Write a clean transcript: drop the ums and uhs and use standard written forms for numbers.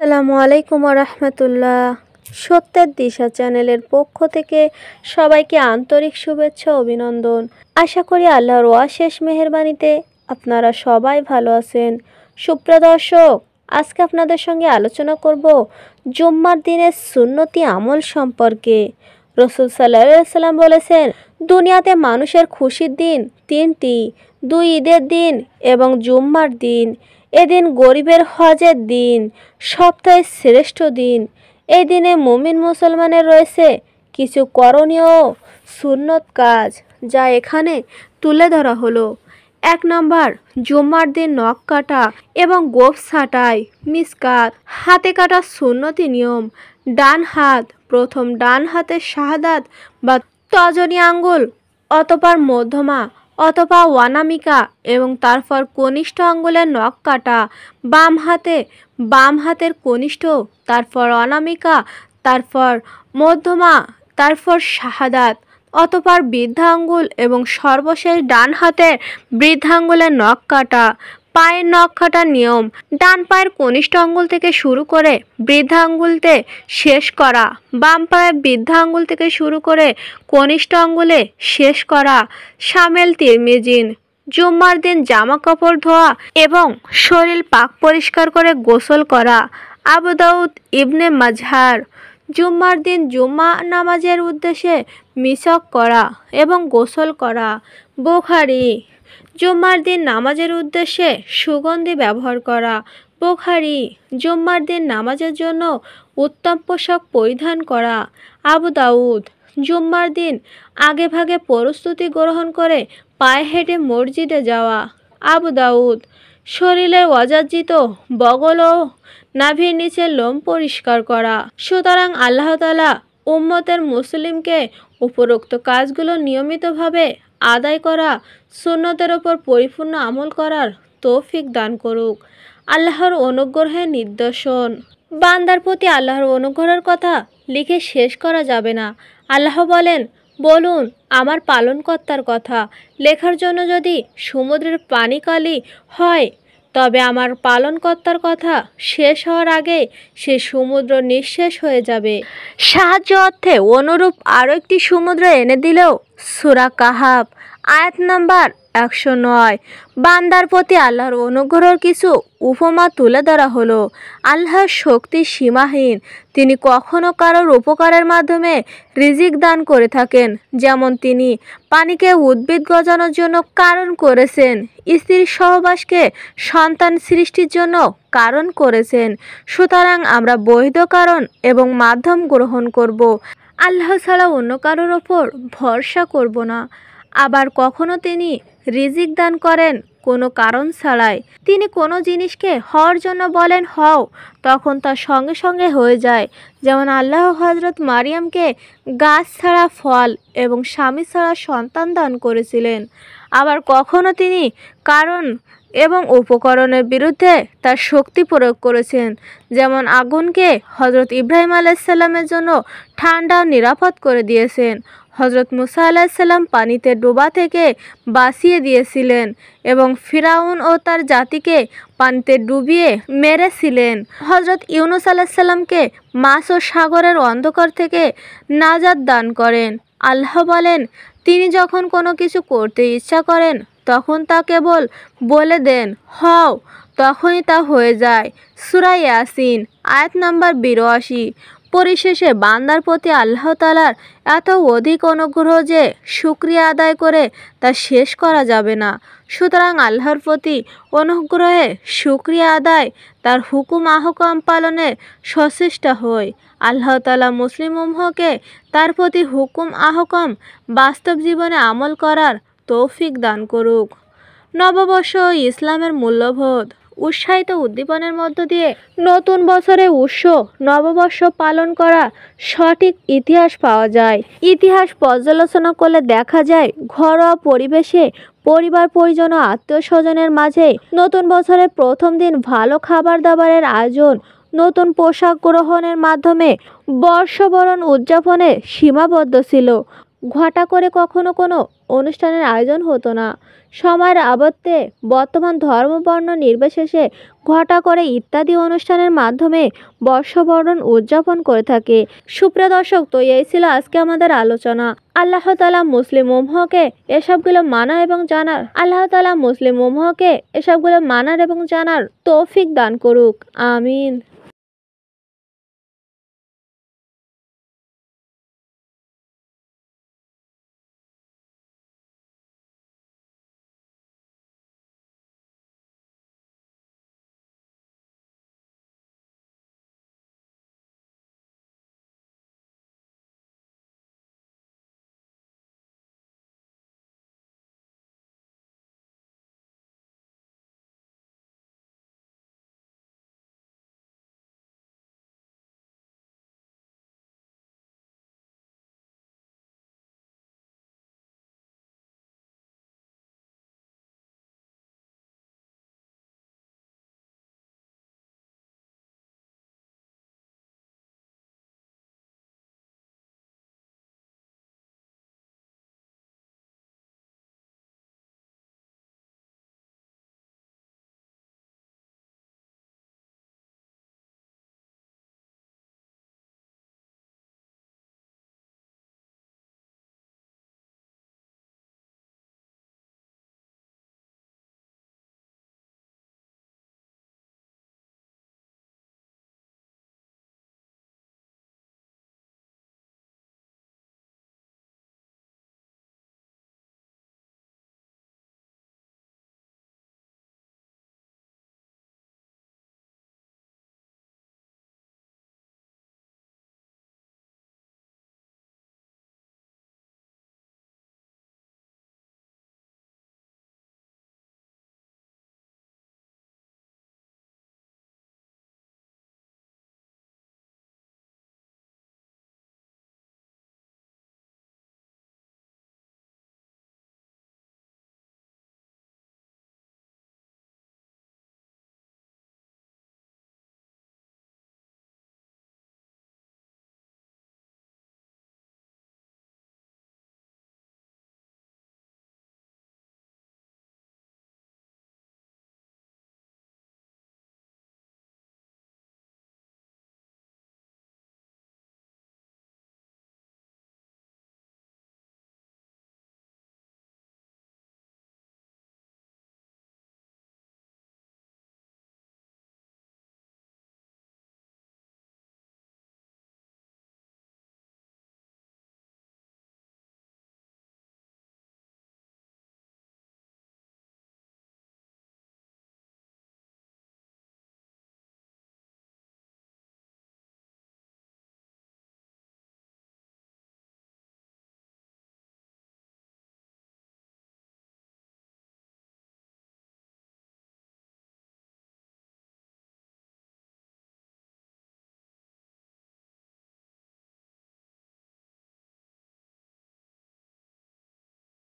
আসসালামু আলাইকুম রাহমাতুল্লাহ। সত্যের দিশা চ্যানেলের পক্ষ থেকে সবাইকে আন্তরিক শুভেচ্ছা ও অভিনন্দন। আশা করি আল্লাহর অশেষ মেহেরবানিতে আপনারা সবাই ভালো আছেন। সুপ্রিয় দর্শক, আজকে আপনাদের সঙ্গে আলোচনা করব জুম্মার দিনের সুন্নতি আমল সম্পর্কে। রাসূল সাল্লাল্লাহু আলাইহি ওয়াসাল্লাম বলেছেন, দুনিয়াতে মানুষের খুশির দিন তিনটি, দুই ঈদের দিন এবং জুম্মার দিন। এদিন গরিবের হজের দিন, সপ্তাহের শ্রেষ্ঠ দিন। এই দিনে মুমিন মুসলমানের রয়েছে কিছু করণীয় সুন্নত কাজ, যা এখানে তুলে ধরা হলো। 1 নম্বর, জুম্মার দিন নখ কাটা এবং গোঁফ ছাঁটাই মিসকাত। হাতে কাটা সুন্নতি নিয়ম। ডান হাত প্রথম ডান হাতের শাহাদাত বা তর্জনী আঙ্গুল, অতঃপর মধ্যমা অথবা অনামিকা এবং তারপর কনিষ্ঠ আঙ্গুলের নখ কাটা। বাম হাতের কনিষ্ঠ, তারপর অনামিকা, তারপর মধ্যমা, তারপর শাহাদাত, অতঃপর বৃদ্ধা আঙ্গুল এবং সর্বশেষ ডান হাতের বৃদ্ধা আঙ্গুলের নখ কাটা। পায়ের নখ কাটার নিয়ম। ডান পায়ের কনিষ্ঠ আঙ্গুল থেকে শুরু করে বৃদ্ধা আঙ্গুলতে শেষ করা, বাম পায়ের বৃদ্ধা আঙ্গুল থেকে শুরু করে কনিষ্ঠ আঙ্গুলে শেষ করা। শামেল তিরমিজিন। জুম্মার দিন জামা কাপড় ধোয়া এবং শরীর পাক পরিষ্কার করে গোসল করা। আবু দাউদ ইবনে মাজহার। জুম্মার দিন জুম্মা নামাজের উদ্দেশ্যে মিসওয়াক করা এবং গোসল করা। বুখারী। জুম্মার দিন নামাজের উদ্দেশ্যে সুগন্ধি ব্যবহার করা। বুখারী। জুম্মার দিন নামাজের জন্য উত্তম পোশাক পরিধান করা। আবু দাউদ। জুম্মার দিন আগেভাগে প্রস্তুতি গ্রহণ করে পায়ে হেঁটে মসজিদে যাওয়া। আবু দাউদ। শরীরের অযাচিত বগল ও নাভির নিচের লোম পরিষ্কার করা। সুতরাং আল্লাহ তাআলা উম্মতের মুসলিমকে উপরোক্ত কাজগুলো নিয়মিতভাবে আদায় করা, সুন্নতের ওপর পরিপূর্ণ আমল করার তৌফিক দান করুক। আল্লাহর অনুগ্রহের নিদর্শন। বান্দার প্রতি আল্লাহর অনুগ্রহের কথা লিখে শেষ করা যাবে না। আল্লাহ বলেন, বলুন আমার পালনকর্তার কথা। লেখার জন্য যদি সমুদ্রের পানি কালি হয়, তবে আমার পালনকর্তার কথা শেষ হওয়ার আগে সে সমুদ্র নিঃশেষ হয়ে যাবে। সাহায্য অর্থে অনুরূপ আরও একটি সমুদ্র এনে দিলেও। সূরা কাহাফ আয়াত নাম্বার 109। বান্দার প্রতি আল্লাহর অনুগ্রহের কিছু উপমা তুলে ধরা হলো। আল্লাহর শক্তি সীমাহীন। তিনি কখনো কারোর উপকারের মাধ্যমে রিজিক দান করে থাকেন। যেমন তিনি পানিকে উদ্ভিদ গজানোর জন্য কারণ করেছেন, স্ত্রীর সহবাসকে সন্তান সৃষ্টির জন্য কারণ করেছেন। সুতরাং আমরা বৈধ কারণ এবং মাধ্যম গ্রহণ করব, আল্লাহ ছাড়া অন্য কারোর ওপর ভরসা করব না। আবার কখনো তিনি রিজিক দান করেন কোনো কারণ ছাড়াই। তিনি কোনো জিনিসকে হওয়ার জন্য বলেন হও, তখন তা সঙ্গে সঙ্গে হয়ে যায়। যেমন আল্লাহ হযরত মারিয়ামকে গাছ ছাড়া ফল এবং স্বামী ছাড়া সন্তান দান করেছিলেন। আবার কখনো তিনি কারণ এবং উপকরণের বিরুদ্ধে তার শক্তি প্রয়োগ করেছেন। যেমন আগুনকে হযরত ইব্রাহিম আলাইহিস সালামের জন্য ঠান্ডা ও নিরাপদ করে দিয়েছেন। হযরত মুসা আলাইহিস সালাম পানিতে ডোবা থেকে বাঁচিয়ে দিয়েছিলেন এবং ফিরাউন ও তার জাতিকে পানিতে ডুবিয়ে মেরেছিলেন। হযরত ইউনূস আলাইহিস সালামকে মাছ ও সাগরের অন্ধকার থেকে নাজাত দান করেন। আল্লাহ বলেন, তিনি যখন কোনো কিছু করতে ইচ্ছা করেন তখন তা কেবল বলে দেন হও, তখনই তা হয়ে যায়। সূরা ইয়াসিন আয়াত নাম্বার 82। পরিশেষে বান্দার প্রতি আল্লাহ তাআলার এত অধিক অনুগ্রহ যে শুকরিয়া আদায় করে তা শেষ করা যাবে না। সুতরাং আল্লাহর প্রতি অনুগ্রহে শুকরিয়া আদায়, তার হুকুম আহকাম পালনে সচেষ্ট হই। আল্লাহ তাআলা মুসলিম উম্মহকে তার প্রতি হুকুম আহকাম বাস্তব জীবনে আমল করার তৌফিক দান করুক। নববর্ষ ও ইসলামের মূল্যবোধ। উৎসাহিত উদ্দীপনের মধ্য দিয়ে নতুন বছরের উৎস নববর্ষ পালন করা সঠিক ইতিহাস পাওয়া যায়। ইতিহাস পর্যালোচনা করলে দেখা যায়, ঘরোয়া পরিবেশে পরিবার পরিজন ও আত্মীয় স্বজনের মাঝে নতুন বছরের প্রথম দিন ভালো খাবার দাবারের আয়োজন, নতুন পোশাক গ্রহণের মাধ্যমে বর্ষবরণ উদযাপনে সীমাবদ্ধ ছিল। ঘটা করে কখনো কোনো অনুষ্ঠানের আয়োজন হতো না। সময়ের আবর্তে বর্তমান ধর্ম বর্ণ নির্বিশেষে ঘটা করে ইত্যাদি অনুষ্ঠানের মাধ্যমে বর্ষবরণ উদযাপন করে থাকে। সুপ্রিয় দর্শক, তো এই ছিল আজকে আমাদের আলোচনা। আল্লাহ তাআলা মুসলিম উম্মাহকে এসবগুলো মানার এবং জানার তৌফিক দান করুক। আমিন।